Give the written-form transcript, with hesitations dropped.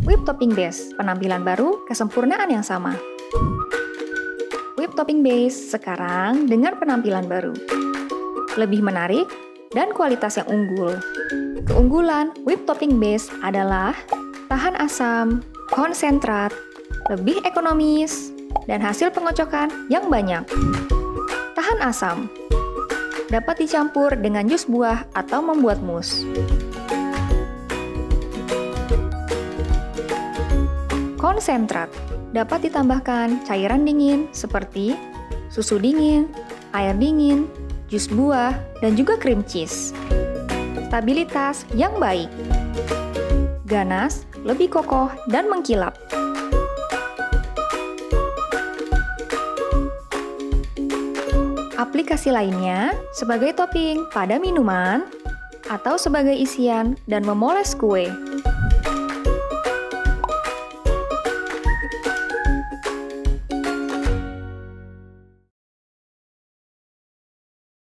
Whipped topping base, penampilan baru, kesempurnaan yang sama. Whipped topping base sekarang dengan penampilan baru. Lebih menarik dan kualitas yang unggul. Keunggulan whipped topping base adalah tahan asam, konsentrat, lebih ekonomis, dan hasil pengocokan yang banyak. Tahan asam dapat dicampur dengan jus buah atau membuat mousse. Konsentrat dapat ditambahkan cairan dingin seperti susu dingin, air dingin, jus buah, dan juga cream cheese. Stabilitas yang baik. Ganas, lebih kokoh, dan mengkilap. Aplikasi lainnya sebagai topping pada minuman atau sebagai isian dan memoles kue.